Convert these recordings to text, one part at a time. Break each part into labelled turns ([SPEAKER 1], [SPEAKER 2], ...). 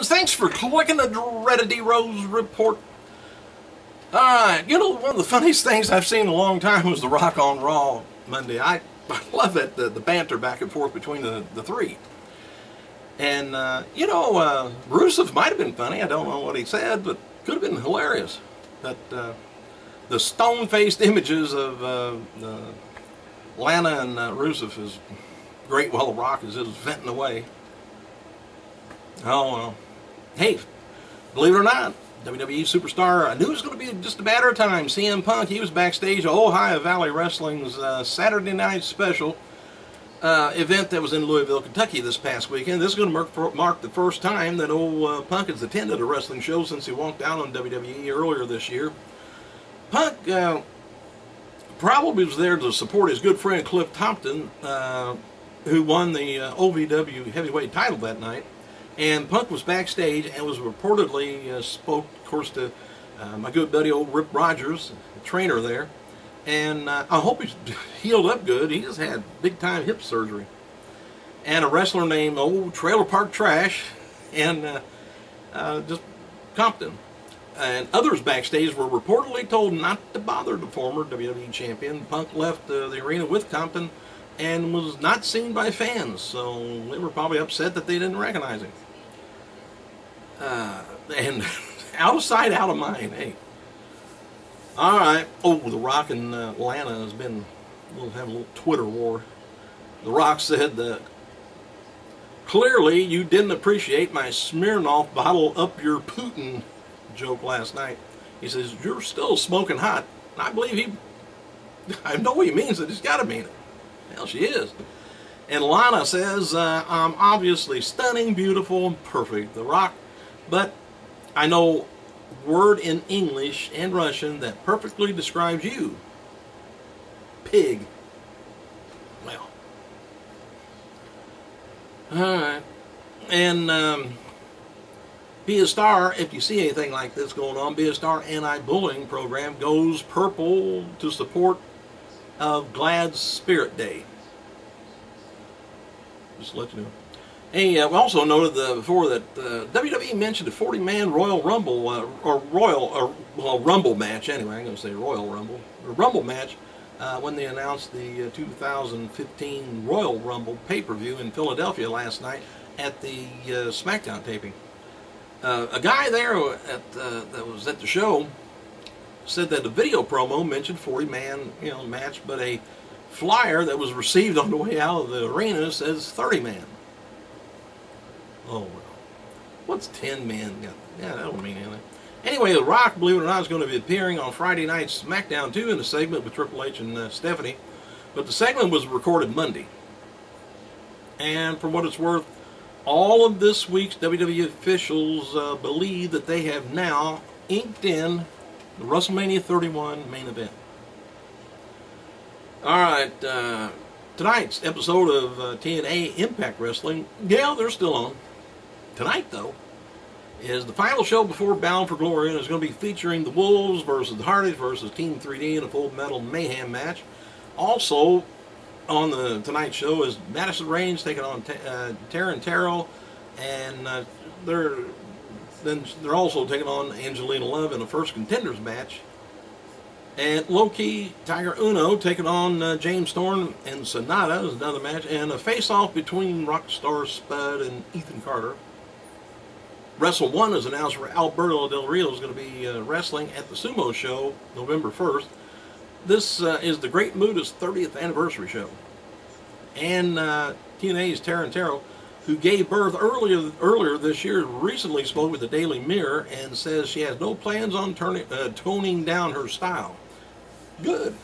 [SPEAKER 1] friends, thanks for clicking the Dreaded D Rose Report. Alright, you know, one of the funniest things I've seen in a long time was The Rock on Raw Monday. I love it, the banter back and forth between the three. And, you know, Rusev might have been funny. I don't know what he said, but could have been hilarious. But the stone-faced images of Lana and Rusev is great while The Rock is just venting away. Oh, well. Hey, believe it or not, WWE superstar, I knew it was going to be just a matter of time. CM Punk, he was backstage at Ohio Valley Wrestling's Saturday Night Special event that was in Louisville, Kentucky this past weekend. This is going to mark the first time that old Punk has attended a wrestling show since he walked out on WWE earlier this year. Punk probably was there to support his good friend Cliff Compton, who won the OVW heavyweight title that night. And Punk was backstage and was reportedly spoke, of course, to my good buddy old Rip Rogers, the trainer there. And I hope he's healed up good. He just had big-time hip surgery. And a wrestler named Old Trailer Park Trash and just Compton. And others backstage were reportedly told not to bother the former WWE champion. Punk left the arena with Compton and was not seen by fans, so they were probably upset that they didn't recognize him. And out of sight, out of mind, hey. Alright, oh, The Rock and Lana has been having a little Twitter war. The Rock said that, clearly you didn't appreciate my Smirnoff bottle up your Putin joke last night. He says, you're still smoking hot. And I believe I know what he means, he's got to mean it. Hell, she is. And Lana says, I'm obviously stunning, beautiful, and perfect. The Rock, but I know a word in English and Russian that perfectly describes you. Pig. Well. Alright. And Be a Star, if you see anything like this going on, Be a Star anti-bullying program goes purple to support of Glad Spirit Day. Just to let you know. Hey, we also noted before that WWE mentioned a 40-man Royal Rumble, Rumble match, anyway, I'm going to say Royal Rumble, a Rumble match, when they announced the 2015 Royal Rumble pay-per-view in Philadelphia last night at the SmackDown taping. A guy there that was at the show said that the video promo mentioned 40-man, match, but a flyer that was received on the way out of the arena says 30-man. Oh, well. What's 10 men? Yeah, that don't mean anything. Anyway, The Rock, believe it or not, is going to be appearing on Friday night's SmackDown 2 in a segment with Triple H and Stephanie. But the segment was recorded Monday. And for what it's worth, all of this week's WWE officials believe that they have now inked in the WrestleMania 31 main event. Alright, tonight's episode of TNA Impact Wrestling, yeah, they're still on. Tonight, though, is the final show before Bound for Glory, and it's going to be featuring the Wolves versus the Hardys versus Team 3D in a Full Metal Mayhem match. Also, on the tonight's show is Madison Reigns taking on Taryn Terrell, and they're also taking on Angelina Love in a First Contenders match. And low-key, Tiger Uno taking on James Storm and Sonata is another match. And a face-off between Rockstar Spud and Ethan Carter. Wrestle 1 is announced where Alberto Del Rio is going to be wrestling at the Sumo Show November 1st. This is the Great Muda's 30th anniversary show. And TNA's Taryn Terrell, who gave birth earlier this year, recently spoke with the Daily Mirror and says she has no plans on toning down her style. Good.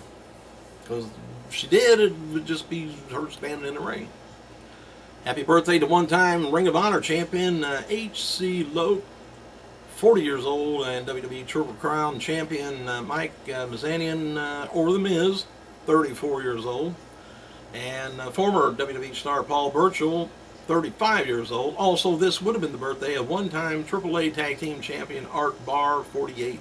[SPEAKER 1] Because if she did, it would just be her standing in the ring. Happy birthday to one-time Ring of Honor champion H.C. Lowe, 40 years old, and WWE Triple Crown champion Mike Mazanian, or The Miz, 34 years old. And former WWE star Paul Burchill, 35 years old. Also, this would have been the birthday of one-time AAA Tag Team Champion Art Barr, 48.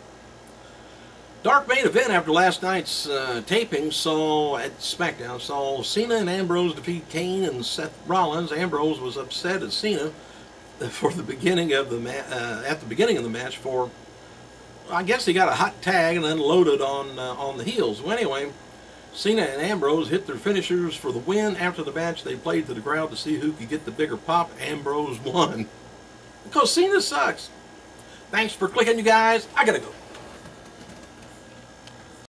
[SPEAKER 1] Dark main event after last night's taping at SmackDown saw Cena and Ambrose defeat Kane and Seth Rollins. Ambrose was upset at Cena for the beginning of the at the beginning of the match for, I guess he got a hot tag and unloaded on the heels. Well, anyway, Cena and Ambrose hit their finishers for the win. After the match, they played to the crowd to see who could get the bigger pop. Ambrose won because Cena sucks. Thanks for clicking, you guys. I gotta go.